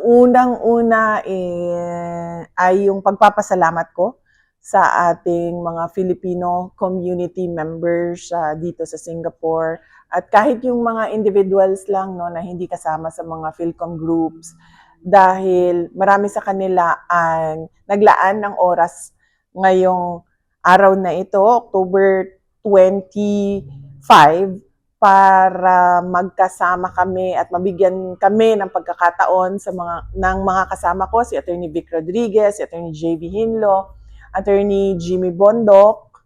unang-una ay yung pagpapasalamat ko sa ating mga Filipino community members dito sa Singapore. At kahit yung mga individuals lang no, na hindi kasama sa mga Philcom groups, dahil marami sa kanila ang naglaan ng oras ngayong araw na ito, October 25, para magkasama kami at mabigyan kami ng pagkakataon sa mga kasama ko, si Attorney Vic Rodriguez, si Attorney JV Hinlo, Attorney Jimmy Bondok,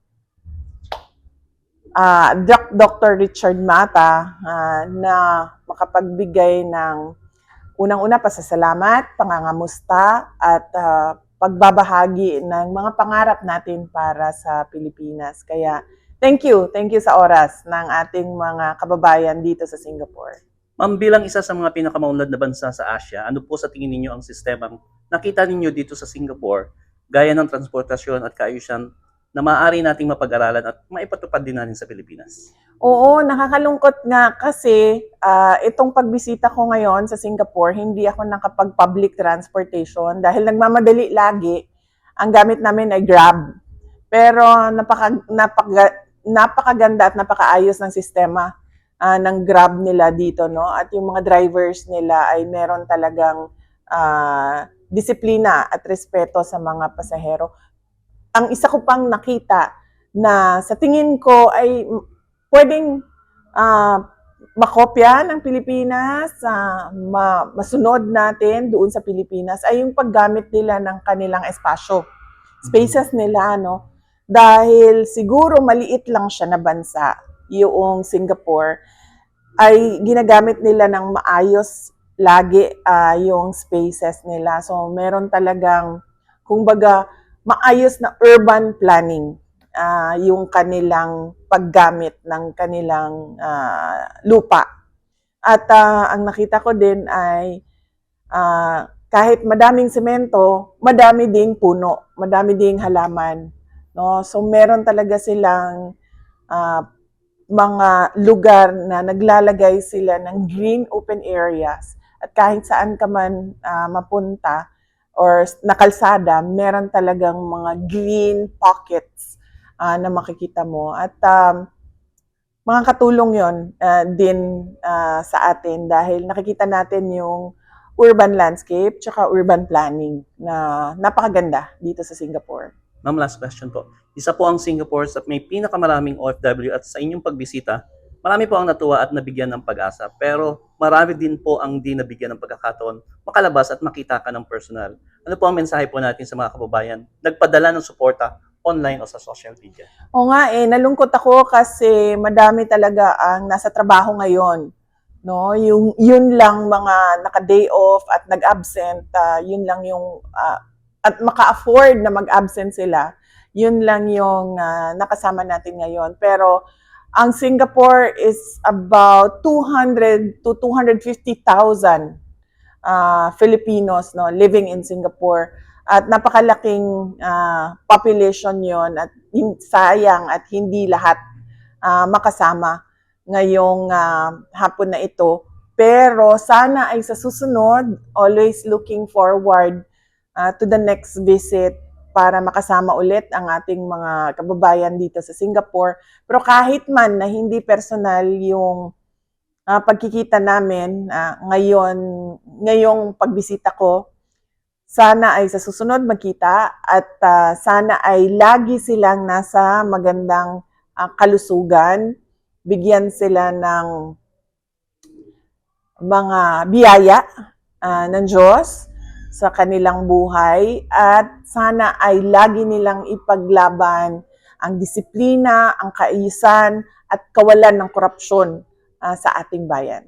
Dr. Richard Mata, na makapagbigay ng unang-una pasasalamat, pangangamusta at pagbabahagi ng mga pangarap natin para sa Pilipinas. Kaya thank you sa oras ng ating mga kababayan dito sa Singapore. Ma'am, bilang isa sa mga pinakamaunlad na bansa sa Asia, ano po sa tingin ninyo ang sistemang nakita ninyo dito sa Singapore, gaya ng transportasyon at kaayusan na maaari nating mapag-aralan at maipatupad din natin sa Pilipinas? Oo, nakakalungkot nga kasi itong pagbisita ko ngayon sa Singapore, hindi ako nakapag-public transportation dahil nagmamadali lagi. Ang gamit namin ay Grab. Pero napakaganda at napakaayos ng sistema ng Grab nila dito, no? At yung mga drivers nila ay meron talagang disiplina at respeto sa mga pasahero. Ang isa ko pang nakita na sa tingin ko ay pwedeng makopya ng Pilipinas, masunod natin doon sa Pilipinas ay yung paggamit nila ng kanilang espasyo, spaces nila, no? Dahil siguro maliit lang siya na bansa, yung Singapore, ay ginagamit nila ng maayos lagi yung spaces nila. So meron talagang, kumbaga, maayos na urban planning yung kanilang paggamit ng kanilang lupa. At ang nakita ko din ay kahit madaming semento, madami ding puno, madami ding halaman. No? So meron talaga silang mga lugar na naglalagay sila ng green open areas. At kahit saan ka man mapunta or nakalsada, meron talagang mga green pockets na makikita mo. At mga katulong yon din sa atin dahil nakikita natin yung urban landscape tsaka urban planning na napakaganda dito sa Singapore. Ma'am, last question po. Isa po ang Singapore sa may pinakamaraming OFW at sa inyong pagbisita, marami po ang natuwa at nabigyan ng pag-asa. Pero marami din po ang di nabigyan ng pagkakataon makalabas at makita ka ng personal. Ano po ang mensahe po natin sa mga kababayan? Nagpadala ng suporta online o sa social media. O nga nalungkot ako kasi madami talaga ang nasa trabaho ngayon. No, yun lang mga naka-day off at nag-absent, yun lang yung at maka-afford na mag-absent sila. Yun lang yung nakasama natin ngayon. Pero ang Singapore is about 200 to 250,000 Filipinos, no, living in Singapore. At napakalaking population yon at sayang at hindi lahat makasama ngayong hapon na ito. Pero sana ay sa susunod, always looking forward to the next visit para makasama ulit ang ating mga kababayan dito sa Singapore. Pero kahit man na hindi personal yung pagkikita namin ngayong pagbisita ko, sana ay sa susunod magkita at sana ay lagi silang nasa magandang kalusugan, bigyan sila ng mga biyaya ng Diyos sa kanilang buhay at sana ay lagi nilang ipaglaban ang disiplina, ang kaayusan at kawalan ng korupsyon sa ating bayan.